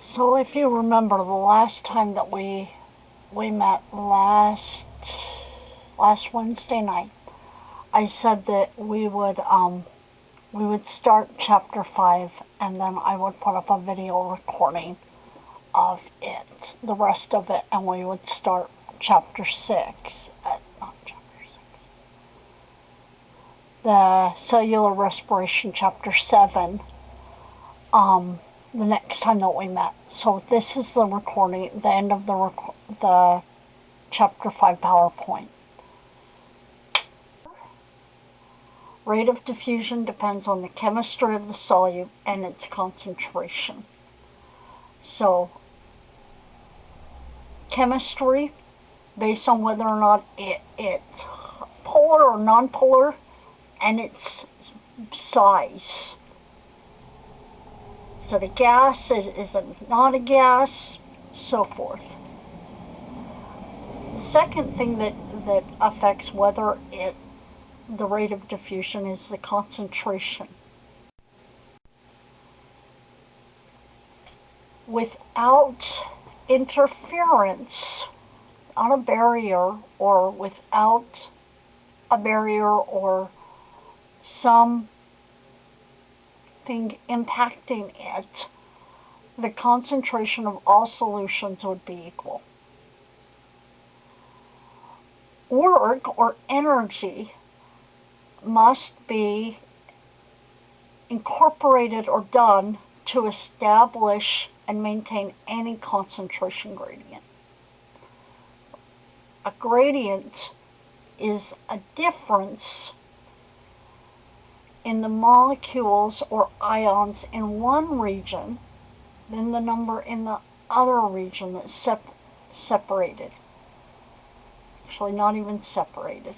So if you remember the last time that we met last Wednesday night, I said that we would start chapter 5 and then I would put up a video recording of it, the rest of it, and we would start chapter 6 not chapter 6, the cellular respiration chapter 7 the next time that we met. So this is the recording, the end of the chapter 5 PowerPoint. Rate of diffusion depends on the chemistry of the solute and its concentration. So chemistry, based on whether or not it's polar or nonpolar, and its size. Is it a gas? Is it not a gas? So forth. The second thing that affects whether the rate of diffusion is the concentration. Without interference, on a barrier, or without a barrier or something impacting it, the concentration of all solutions would be equal. Work or energy must be incorporated or done to establish and maintain any concentration gradient. A gradient is a difference in the molecules or ions in one region than the number in the other region that's separated. Actually, not even separated.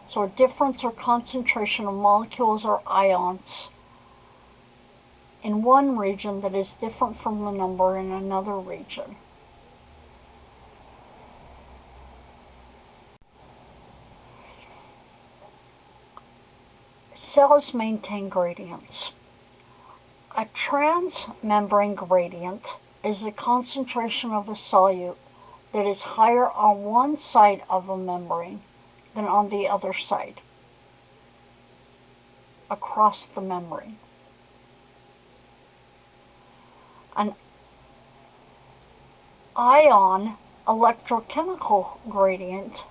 So a difference or concentration of molecules or ions in one region that is different from the number in another region. Cells maintain gradients. A transmembrane gradient is the concentration of a solute that is higher on one side of a membrane than on the other side, across the membrane. An ion electrochemical gradient,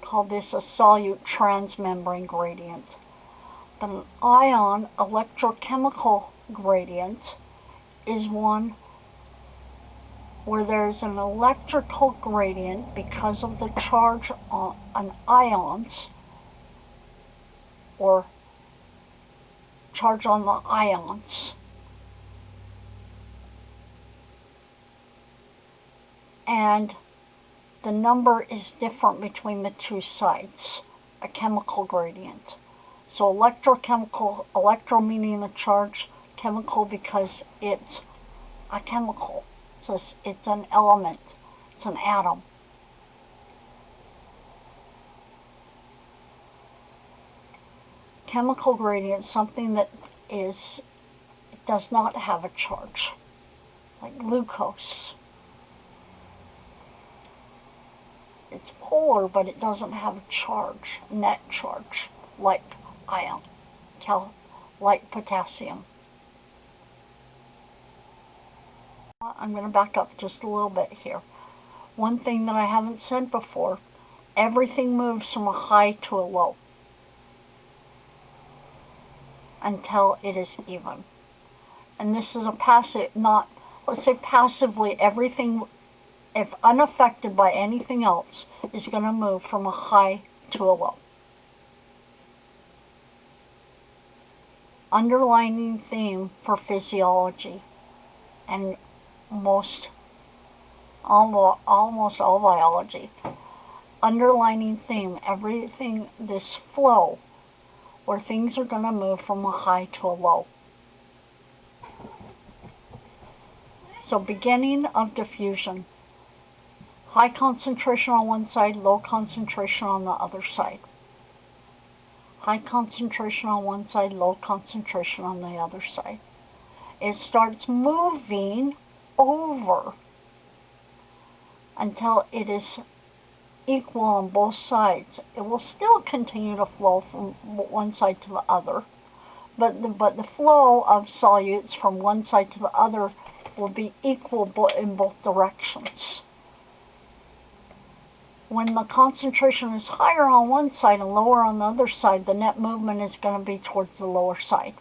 call this a solute transmembrane gradient. But an ion electrochemical gradient is one where there's an electrical gradient because of the charge on ions, or charge on the ions. And the number is different between the two sides, a chemical gradient. So electrochemical, electro meaning the charge, chemical because it's a chemical. So it's an element, it's an atom. Chemical gradient, something that does not have a charge, like glucose. It's polar, but it doesn't have a charge, net charge, like ion, like potassium. I'm going to back up just a little bit here. One thing that I haven't said before, everything moves from a high to a low until it is even. And this is a passive, not, let's say passively, everything, if unaffected by anything else, is going to move from a high to a low. Underlining theme for physiology and almost all biology. Underlining theme, everything, this flow, where things are going to move from a high to a low. So beginning of diffusion. High concentration on one side, low concentration on the other side. High concentration on one side, low concentration on the other side. it starts moving over until it is equal on both sides. It will still continue to flow from one side to the other, but the flow of solutes from one side to the other will be equal in both directions. When the concentration is higher on one side and lower on the other side, the net movement is going to be towards the lower side.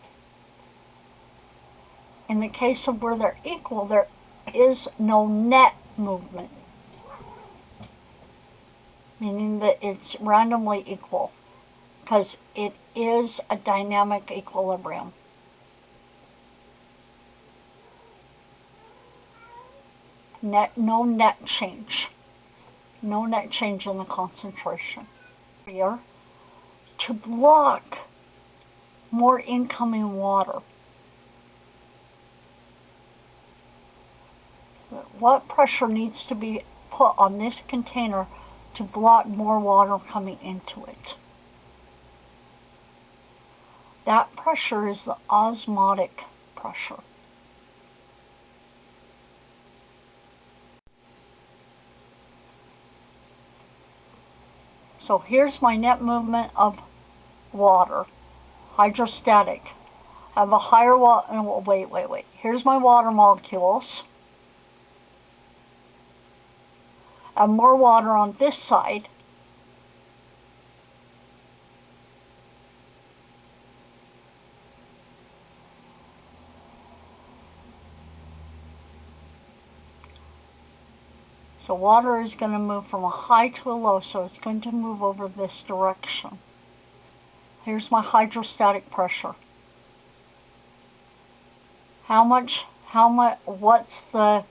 In the case of where they're equal, there is no net movement, meaning that it's randomly equal, because it is a dynamic equilibrium. No net change. No net change in the concentration. Here, to block more incoming water. What pressure needs to be put on this container to block more water coming into it? That pressure is the osmotic pressure. So here's my net movement of water, hydrostatic. I have a higher wait. Here's my water molecules. I have more water on this side. So water is going to move from a high to a low, so it's going to move over this direction. Here's my hydrostatic pressure. What's the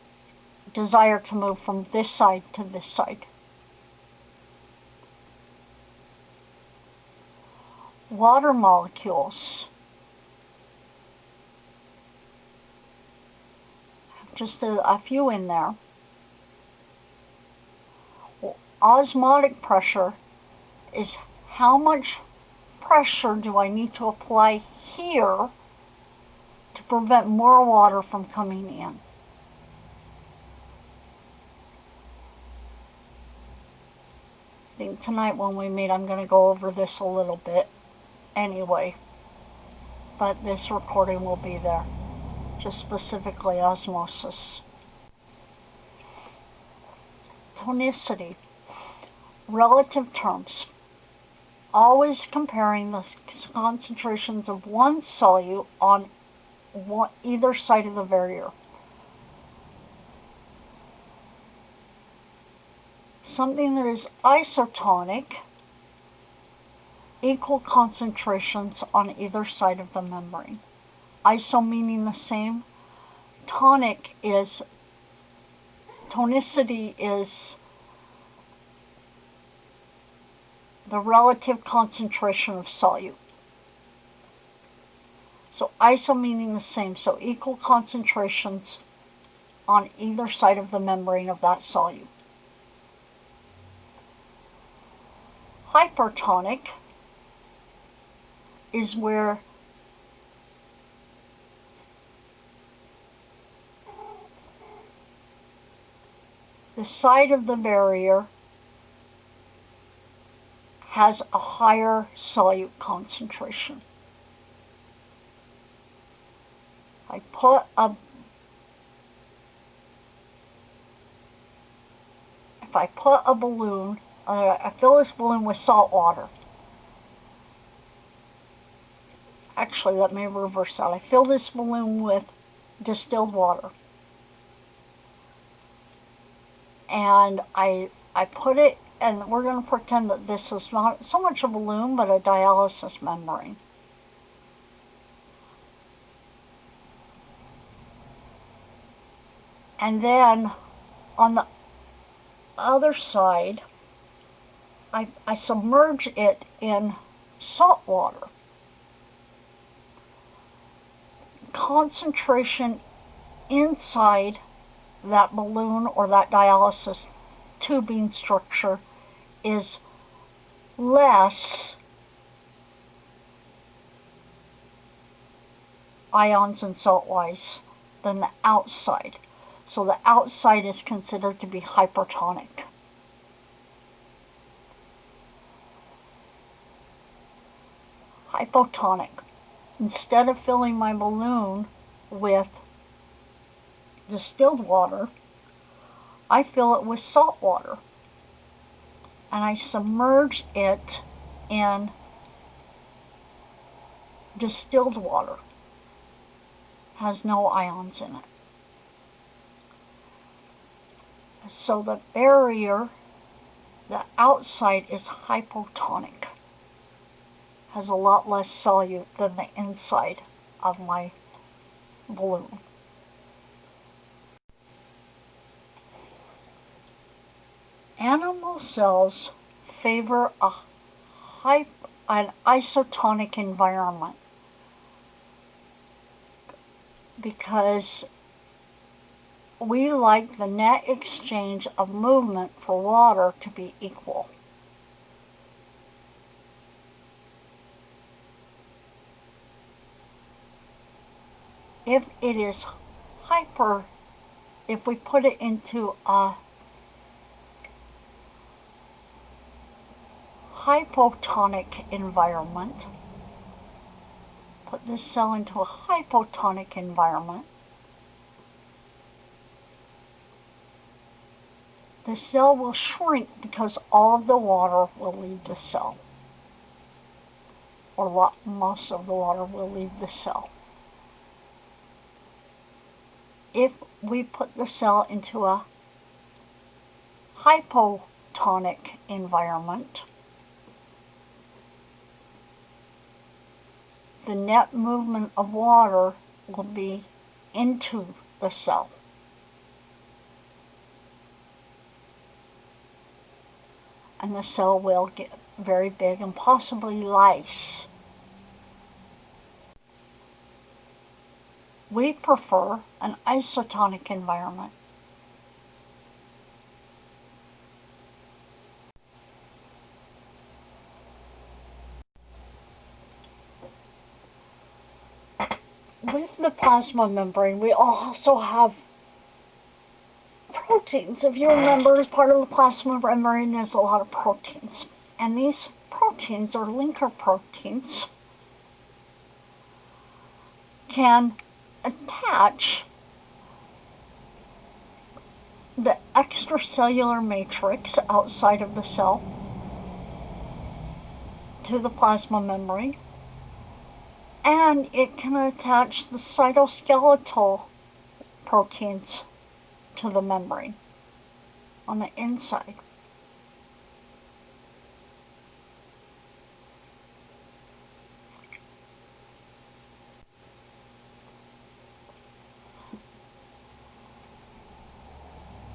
desire to move from this side to this side? Water molecules. Just a few in there. Osmotic pressure is how much pressure do I need to apply here to prevent more water from coming in. I think tonight when we meet I'm going to go over this a little bit anyway, but this recording will be there, just specifically osmosis. Tonicity. Relative terms. Always comparing the concentrations of one solute on either side of the barrier. Something that is isotonic, equal concentrations on either side of the membrane. Iso meaning the same. Tonicity is the relative concentration of solute. So iso meaning the same, so equal concentrations on either side of the membrane of that solute. Hypertonic is where the side of the barrier has a higher solute concentration. If I put a balloon, I fill this balloon with salt water. Actually, let me reverse that. I fill this balloon with distilled water. And I put it, and we're going to pretend that this is not so much a balloon, but a dialysis membrane. And then on the other side, I submerge it in salt water. Concentration inside that balloon or that dialysis tubing structure is less ions and salt-wise than the outside. So the outside is considered to be hypertonic. Hypotonic. Instead of filling my balloon with distilled water, I fill it with salt water. And I submerge it in distilled water. It has no ions in it. So the barrier, the outside is hypotonic. Has a lot less solute than the inside of my balloon. Animal cells favor an isotonic environment because we like the net exchange of movement for water to be equal. If it is if we put it into a hypotonic environment, put this cell into a hypotonic environment, the cell will shrink because all of the water will leave the cell. Or most of the water will leave the cell. If we put the cell into a hypotonic environment, the net movement of water will be into the cell. And the cell will get very big and possibly lyse. We prefer an isotonic environment. With the plasma membrane, we also have proteins. If you remember, as part of the plasma membrane is a lot of proteins. And these proteins, or linker proteins, can attach the extracellular matrix outside of the cell to the plasma membrane, and it can attach the cytoskeletal proteins to the membrane on the inside.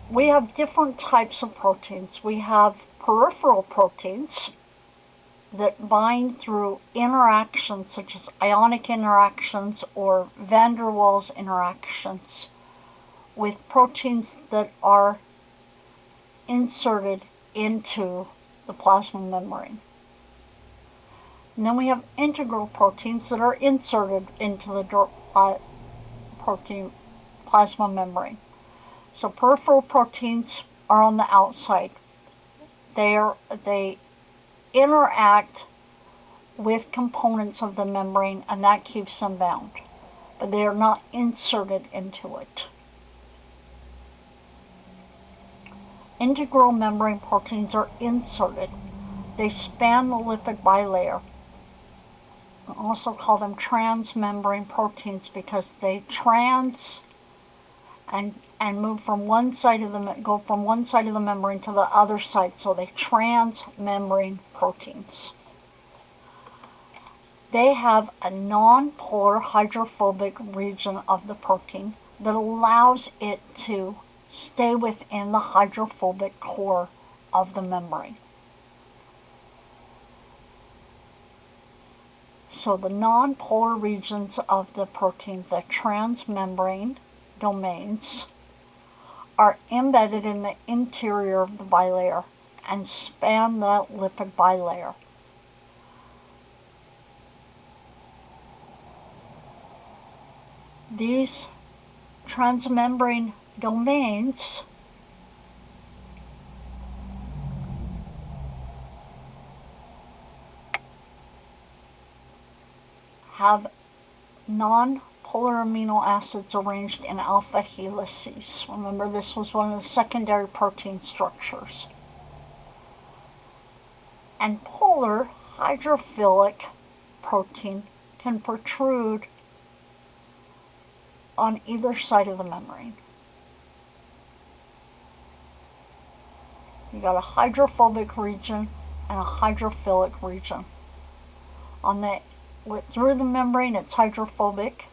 We have different types of proteins. We have peripheral proteins that bind through interactions such as ionic interactions or van der Waals interactions with proteins that are inserted into the plasma membrane. And then we have integral proteins that are inserted into the plasma membrane. So peripheral proteins are on the outside. They interact with components of the membrane, and that keeps them bound. But they are not inserted into it. Integral membrane proteins are inserted. They span the lipid bilayer. We also call them transmembrane proteins because they and move from one side of the membrane to the other side, so they transmembrane proteins. They have a non-polar hydrophobic region of the protein that allows it to stay within the hydrophobic core of the membrane. So the non-polar regions of the protein, the transmembrane domains, are embedded in the interior of the bilayer and span the lipid bilayer. These transmembrane domains have non-polar amino acids arranged in alpha helices. Remember, this was one of the secondary protein structures. And polar hydrophilic protein can protrude on either side of the membrane. You got a hydrophobic region and a hydrophilic region. Through the membrane, it's hydrophobic.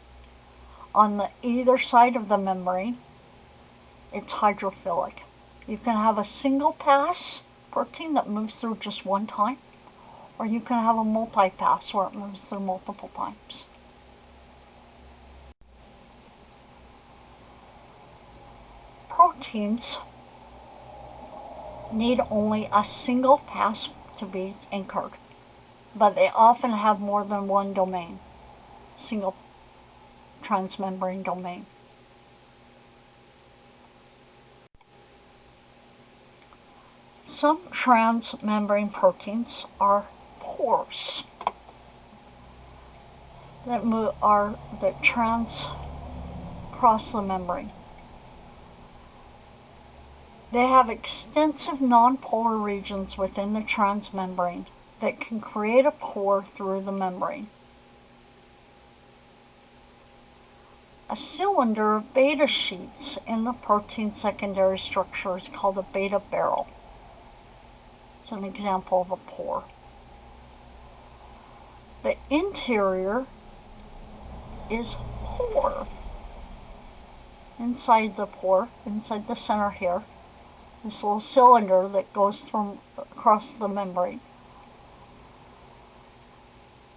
On the either side of the membrane, it's hydrophilic. You can have a single pass protein that moves through just one time, or you can have a multi-pass where it moves through multiple times. Proteins need only a single pass to be anchored, but they often have more than one domain, single transmembrane domain. Some transmembrane proteins are porous that cross the membrane. They have extensive nonpolar regions within the transmembrane that can create a pore through the membrane. A cylinder of beta sheets in the protein secondary structure is called a beta barrel. It's an example of a pore. The interior is pore. Inside the pore, inside the center here, this little cylinder that goes across the membrane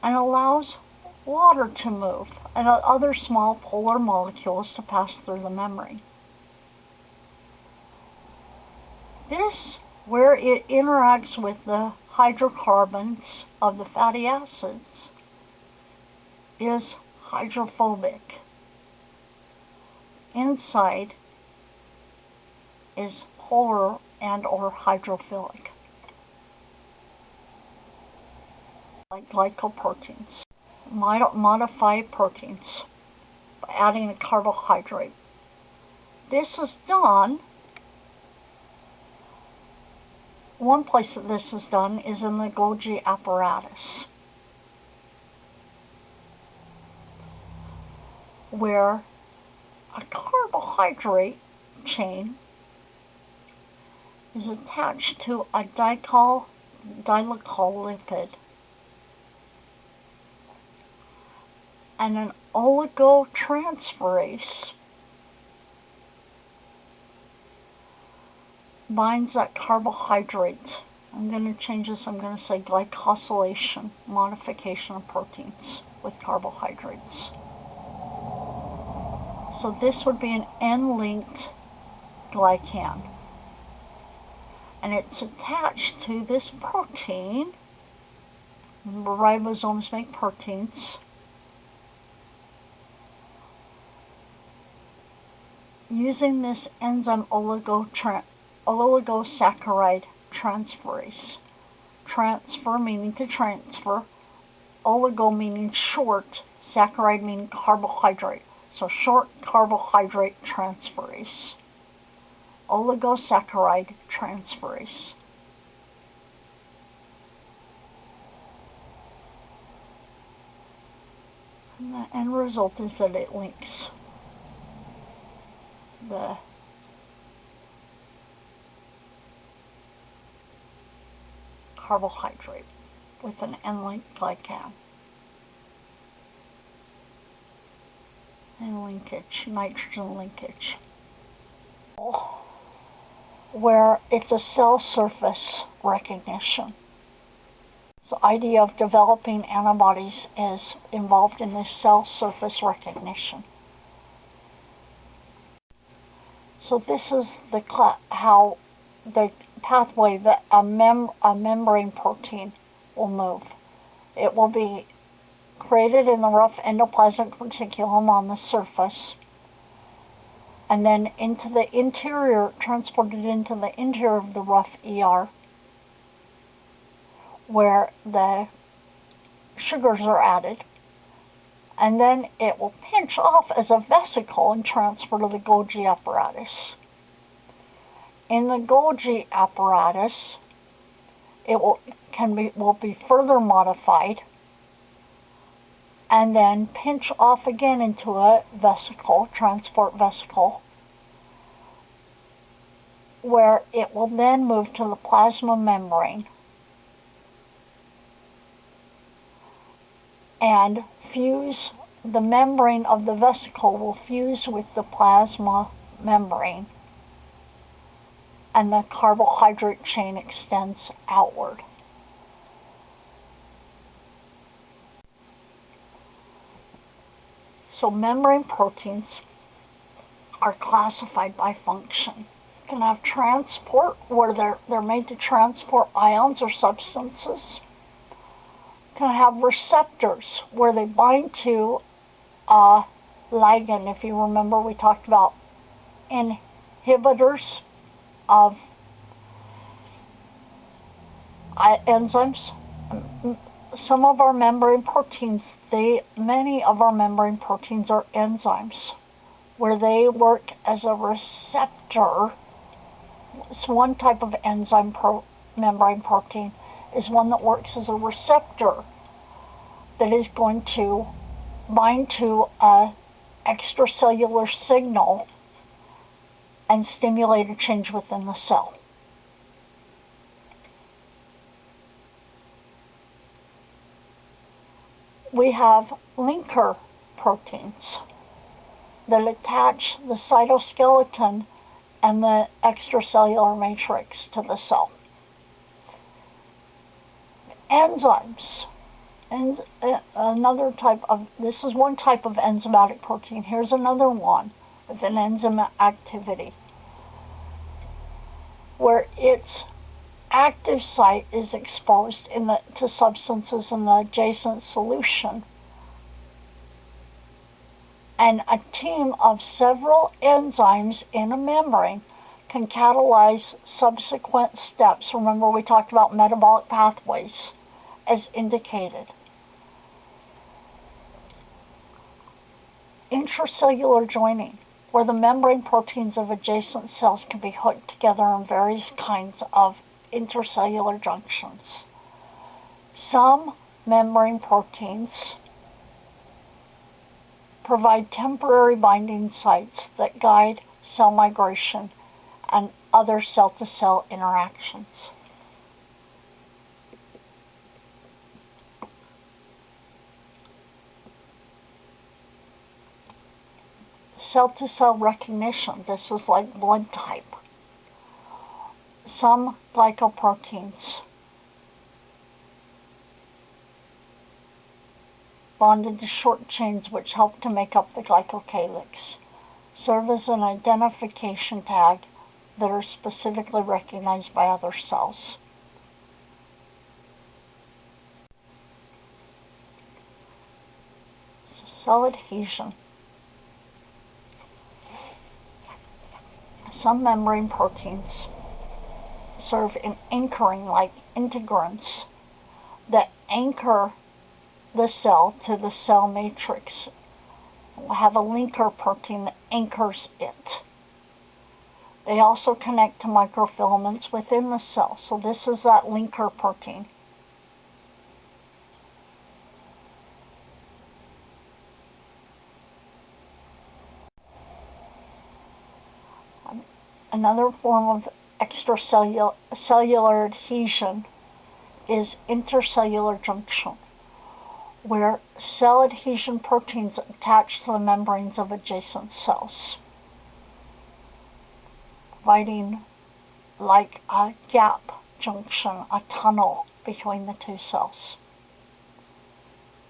and allows water to move and other small polar molecules to pass through the membrane. This, where it interacts with the hydrocarbons of the fatty acids, is hydrophobic. Inside is polar and or hydrophilic, like glycoproteins. Modify proteins by adding a carbohydrate. This is done, one place that this is done is in the Golgi apparatus, where a carbohydrate chain is attached to a dicalcolipid, and an oligotransferase binds that carbohydrate. I'm going to change this, I'm going to say glycosylation, modification of proteins with carbohydrates. So this would be an N-linked glycan. And it's attached to this protein. Remember, ribosomes make proteins. Using this enzyme oligosaccharide transferase. Transfer meaning to transfer, oligo meaning short, saccharide meaning carbohydrate. So short carbohydrate transferase. Oligosaccharide transferase. And the end result is that it links the carbohydrate with an N-linked glycan. And linkage, nitrogen linkage, where it's a cell surface recognition. So the idea of developing antibodies is involved in this cell surface recognition. So this is how the pathway that a membrane protein will move. It will be created in the rough endoplasmic reticulum on the surface. and then into the interior, transported into the interior of the rough ER, where the sugars are added, and then it will pinch off as a vesicle and transfer to the Golgi apparatus. In the Golgi apparatus, it will be further modified and then pinch off again into a vesicle, transport vesicle, where it will then move to the plasma membrane and fuse. The membrane of the vesicle will fuse with the plasma membrane, and the carbohydrate chain extends outward. So membrane proteins are classified by function. You can have transport, where they're made to transport ions or substances. You can have receptors, where they bind to a ligand. If you remember, we talked about inhibitors of enzymes. Some of our membrane proteins, many of our membrane proteins are enzymes, where they work as a receptor. It's one type of enzyme membrane protein is one that works as a receptor that is going to bind to a extracellular signal and stimulate a change within the cell. We have linker proteins that attach the cytoskeleton and the extracellular matrix to the cell. Enzymes. This is one type of enzymatic protein. Here's another one with an enzyme activity, where its active site is exposed to substances in the adjacent solution. And a team of several enzymes in a membrane can catalyze subsequent steps. Remember, we talked about metabolic pathways as indicated. Intracellular joining, where the membrane proteins of adjacent cells can be hooked together in various kinds of intercellular junctions. Some membrane proteins provide temporary binding sites that guide cell migration and other cell-to-cell interactions. Cell-to-cell recognition, this is like blood type. Some glycoproteins bonded to short chains which help to make up the glycocalyx serve as an identification tag that are specifically recognized by other cells. So cell adhesion. Some membrane proteins serve in anchoring, like integrants that anchor the cell to the cell matrix. We'll have a linker protein that anchors it. They also connect to microfilaments within the cell. So this is that linker protein. Another form of extracellular adhesion is intercellular junction, where cell adhesion proteins attach to the membranes of adjacent cells, providing like a gap junction, a tunnel between the two cells.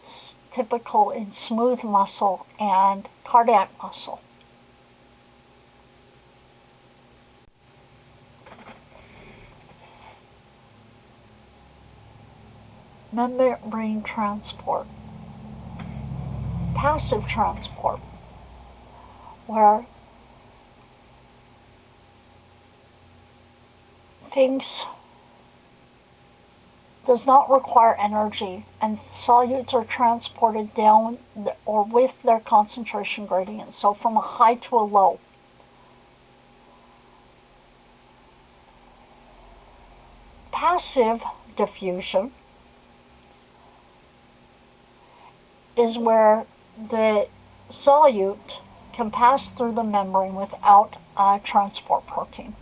It's typical in smooth muscle and cardiac muscle. Membrane transport. Passive transport, where things does not require energy, and solutes are transported down or with their concentration gradient, so from a high to a low. Passive diffusion is where the solute can pass through the membrane without a transport protein.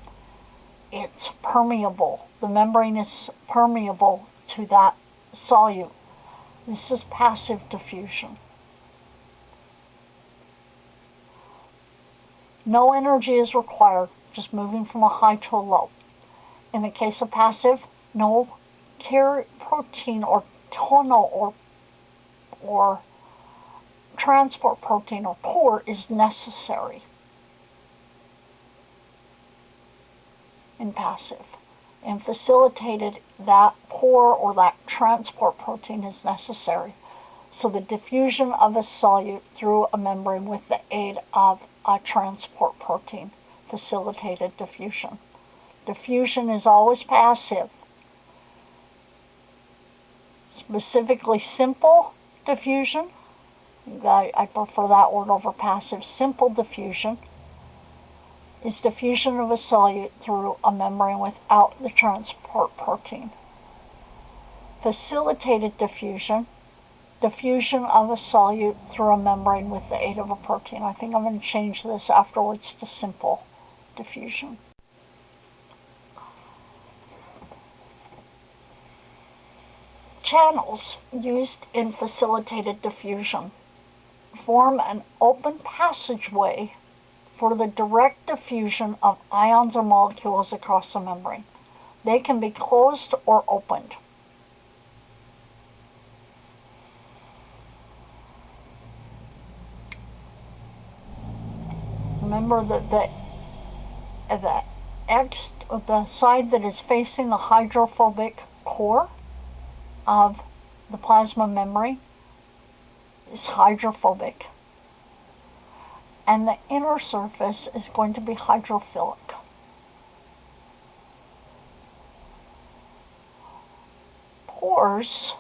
It's permeable. The membrane is permeable to that solute. This is passive diffusion. No energy is required, just moving from a high to a low. In the case of passive, no carrier protein or tunnel or transport protein or pore is necessary in passive. And facilitated, that pore or that transport protein is necessary. So the diffusion of a solute through a membrane with the aid of a transport protein, facilitated diffusion. Diffusion is always passive. Specifically simple diffusion, I prefer that word over passive. Simple diffusion is diffusion of a solute through a membrane without the transport protein. Facilitated diffusion, diffusion of a solute through a membrane with the aid of a protein. I think I'm going to change this afterwards to simple diffusion. Channels used in facilitated diffusion form an open passageway for the direct diffusion of ions or molecules across the membrane. They can be closed or opened. Remember that the side that is facing the hydrophobic core of the plasma membrane is hydrophobic, and the inner surface is going to be hydrophilic. Pores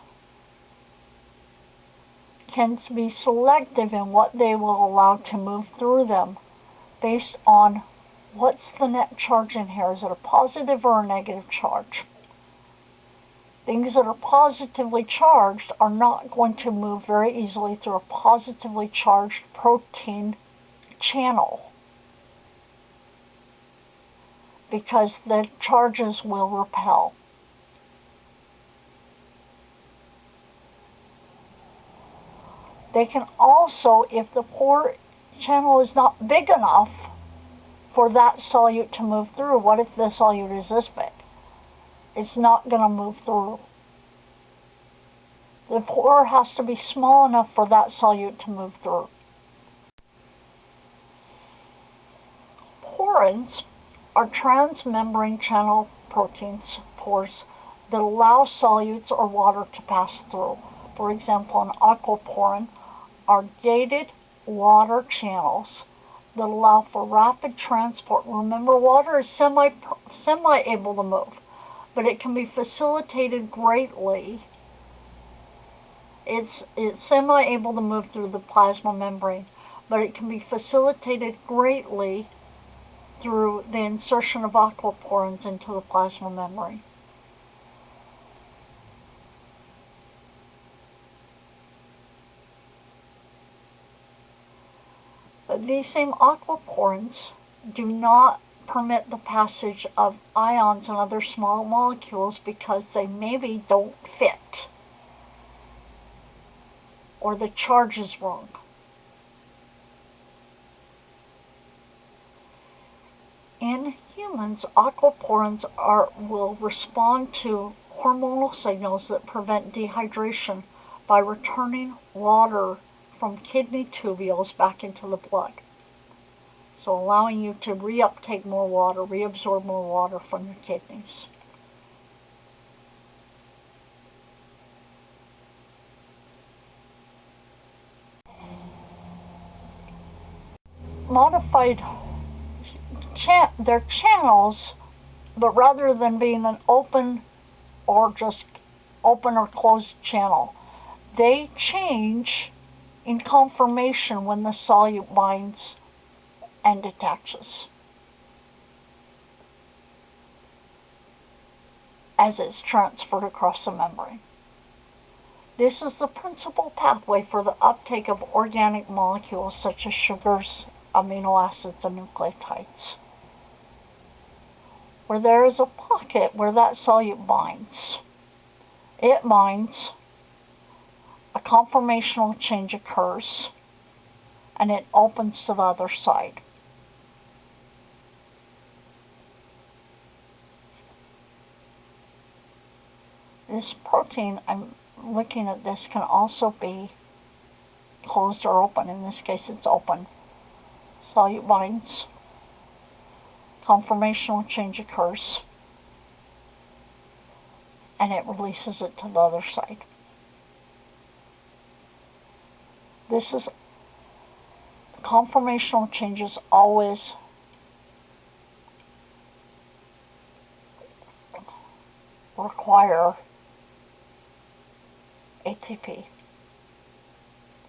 can be selective in what they will allow to move through them based on what's the net charge in here. Is it a positive or a negative charge? Things that are positively charged are not going to move very easily through a positively charged protein channel because the charges will repel. They can also, if the pore channel is not big enough for that solute to move through, what if the solute is this big? It's not going to move through. The pore has to be small enough for that solute to move through. Porins are transmembrane channel proteins, pores, that allow solutes or water to pass through. For example, an aquaporin are gated water channels that allow for rapid transport. Remember, water is semi able to move, but it can be facilitated greatly. It's semi able to move through the plasma membrane, but it can be facilitated greatly through the insertion of aquaporins into the plasma membrane. But these same aquaporins do not permit the passage of ions and other small molecules because they maybe don't fit, or the charge is wrong. In humans, aquaporins will respond to hormonal signals that prevent dehydration by returning water from kidney tubules back into the blood. So allowing you to reuptake more water, reabsorb more water from your kidneys. Modified their channels But rather than being an open or just open or closed channel, they change in conformation when the solute binds and detaches as it's transferred across the membrane. This is the principal pathway for the uptake of organic molecules such as sugars, amino acids, and nucleotides. Where there is a pocket where that solute binds, it binds, a conformational change occurs, and it opens to the other side. This protein, I'm looking at this, can also be closed or open. In this case, it's open. Solute binds, conformational change occurs, and it releases it to the other side. This is conformational changes always require ATP.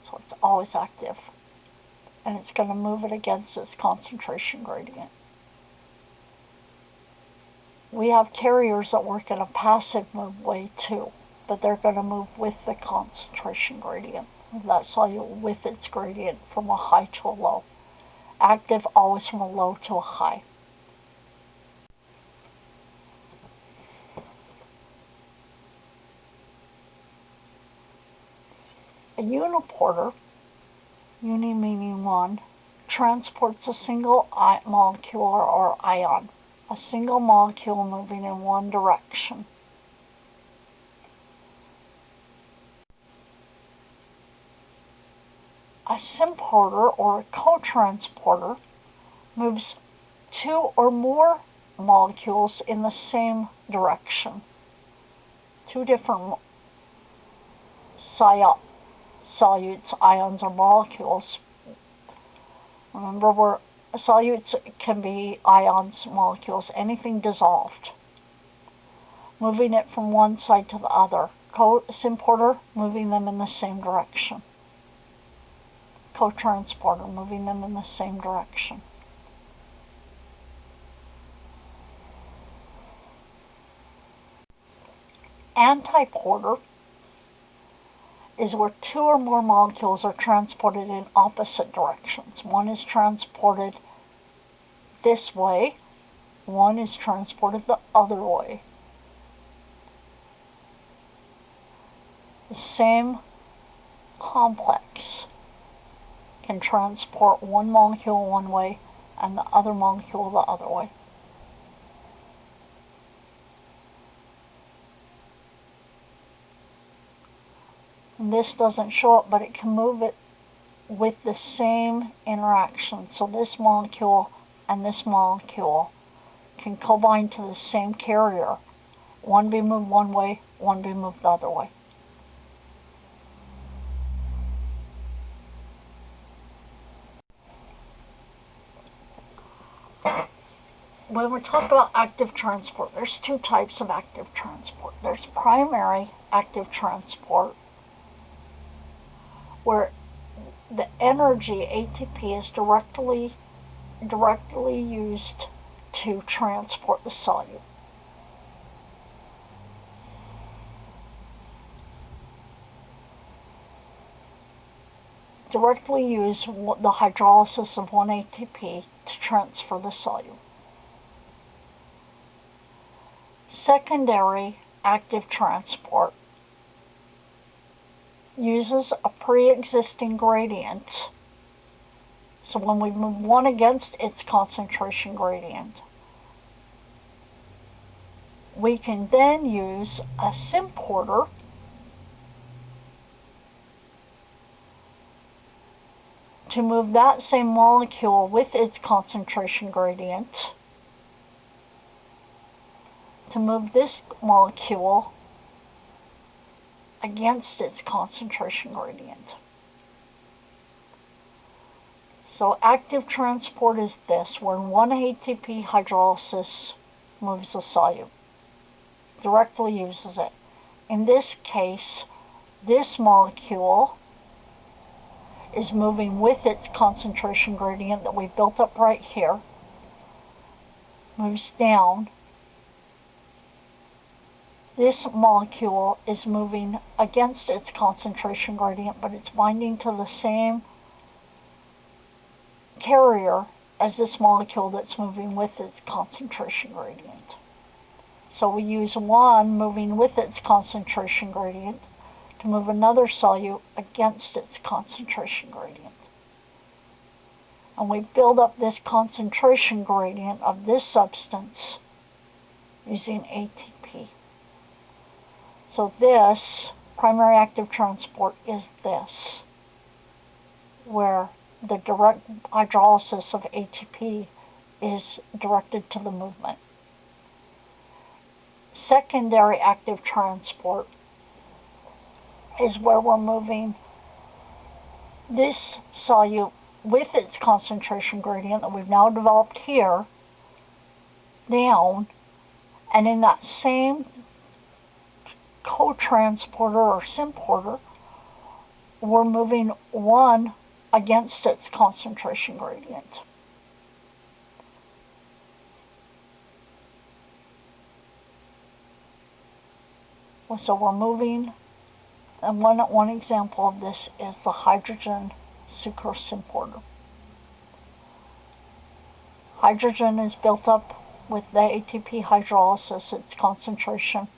So it's always active. And it's going to move it against its concentration gradient. We have carriers that work in a passive move way too, but they're going to move with the concentration gradient. That solute with its gradient from a high to a low. Active always from a low to a high. A uniporter, uni meaning one, transports a single molecule or ion, a single molecule moving in one direction. A symporter or a cotransporter moves two or more molecules in the same direction. Two different solutes, ions, or molecules. Remember, solutes can be ions, molecules, anything dissolved. Moving it from one side to the other. Symporter, moving them in the same direction. Cotransporter, moving them in the same direction. Antiporter is where two or more molecules are transported in opposite directions. One is transported this way, one is transported the other way. The same complex can transport one molecule one way and the other molecule the other way. And this doesn't show it, but it can move it with the same interaction. So this molecule and this molecule can combine to the same carrier. One be moved one way, one be moved the other way. When we talk about active transport, there's two types of active transport. There's primary active transport, where the energy, ATP, is directly used to transport the solute. Directly use the hydrolysis of one ATP to transfer the solute. Secondary active transport uses a pre-existing gradient. So when we move one against its concentration gradient, we can then use a symporter to move that same molecule with its concentration gradient, to move this molecule against its concentration gradient. So active transport is this, where one ATP hydrolysis moves the solute, directly uses it. In this case, this molecule is moving with its concentration gradient that we built up right here, moves down. This molecule is moving against its concentration gradient, but it's binding to the same carrier as this molecule that's moving with its concentration gradient. So we use one moving with its concentration gradient to move another solute against its concentration gradient. And we build up this concentration gradient of this substance using ATP. So this primary active transport is this, where the direct hydrolysis of ATP is directed to the movement. Secondary active transport is where we're moving this solute with its concentration gradient that we've now developed here down, and in that same co-transporter or symporter, we're moving one against its concentration gradient. So we're moving, and one example of this is the hydrogen sucrose symporter. Hydrogen is built up with the ATP hydrolysis, its concentration.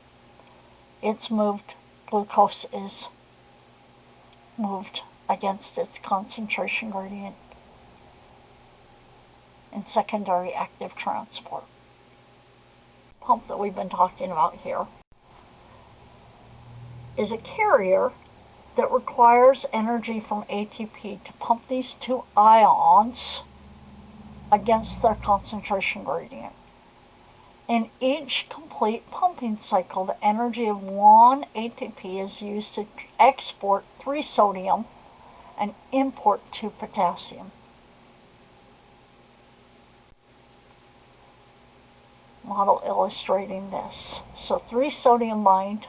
It's moved, glucose is moved against its concentration gradient in secondary active transport. Pump that we've been talking about here is a carrier that requires energy from ATP to pump these two ions against their concentration gradient. In each complete pumping cycle, the energy of one ATP is used to export 3 sodium and import 2 potassium. Model illustrating this. So 3 sodium bind,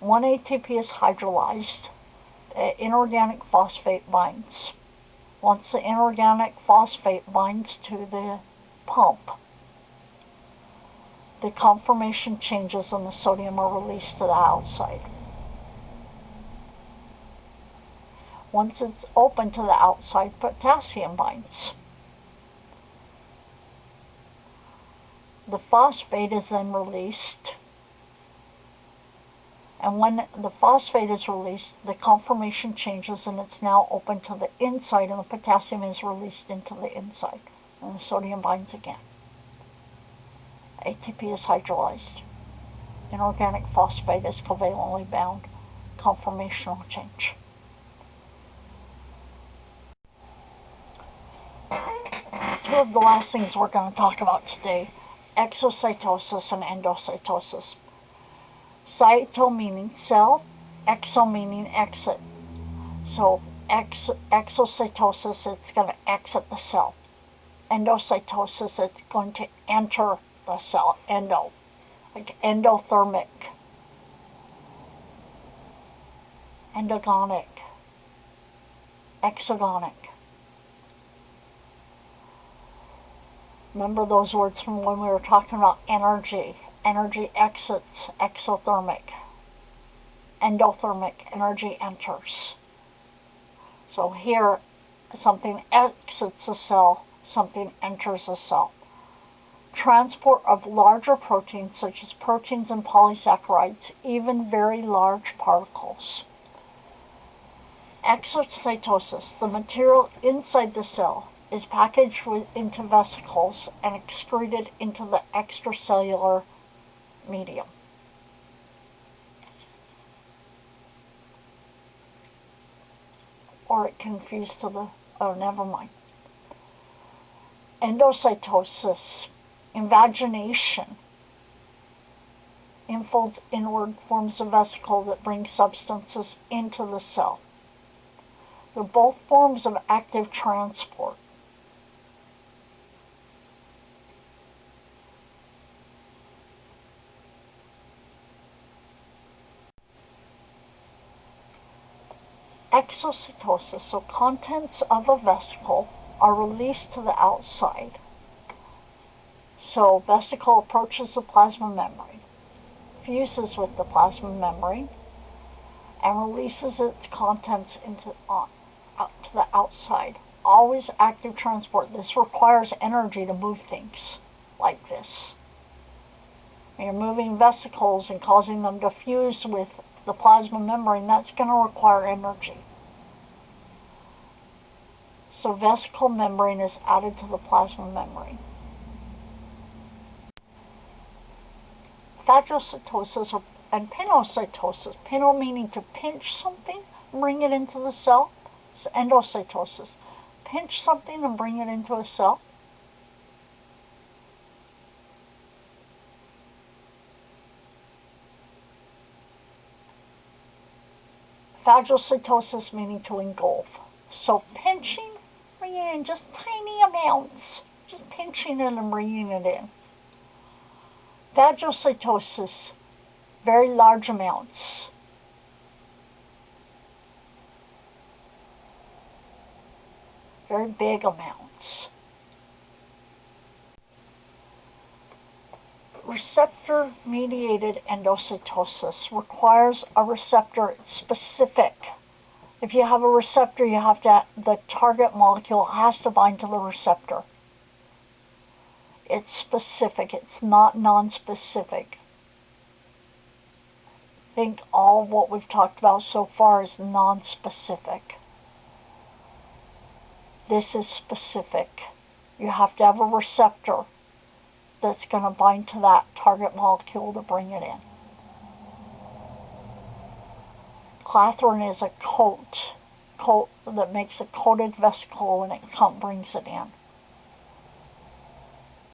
1 ATP is hydrolyzed, inorganic phosphate binds. Once the inorganic phosphate binds to the pump, the conformation changes and the sodium are released to the outside. Once it's open to the outside, potassium binds. The phosphate is then released, and when the phosphate is released, the conformation changes and it's now open to the inside, and the potassium is released into the inside, and the sodium binds again. ATP is hydrolyzed. Inorganic phosphate is covalently bound. Conformational change. Two of the last things we're going to talk about today: exocytosis and endocytosis. Cyto meaning cell, exo meaning exit. So exocytosis, it's going to exit the cell. Endocytosis, it's going to enter the cell, endo, like endothermic, endogonic, exogonic. Remember those words from when we were talking about energy. Energy exits, exothermic. Endothermic, energy enters. So here, something exits a cell, something enters a cell. Transport of larger proteins, such as proteins and polysaccharides, even very large particles. Exocytosis, the material inside the cell, is packaged into vesicles and excreted into the extracellular medium. Or it can fuse to the, oh, never mind. Endocytosis, invagination, infolds inward, forms a vesicle that brings substances into the cell. They're both forms of active transport. exocytosis, so contents of a vesicle are released to the outside. So vesicle approaches the plasma membrane, fuses with the plasma membrane, and releases its contents out to the outside. Always active transport. This requires energy to move things like this. When you're moving vesicles and causing them to fuse with the plasma membrane, that's going to require energy. So vesicle membrane is added to the plasma membrane. Phagocytosis and pinocytosis. Pino meaning to pinch something and bring it into the cell. It's endocytosis. Pinch something and bring it into a cell. Phagocytosis meaning to engulf. So pinching, bringing in just tiny amounts. Just pinching it and bringing it in. Phagocytosis, very large amounts. Very big amounts. Receptor-mediated endocytosis requires a receptor specific. If you have a receptor, the target molecule has to bind to the receptor. It's specific, it's not non-specific. I think all what we've talked about so far is non-specific. This is specific. You have to have a receptor that's going to bind to that target molecule to bring it in. Clathrin is a coat that makes a coated vesicle when it brings it in.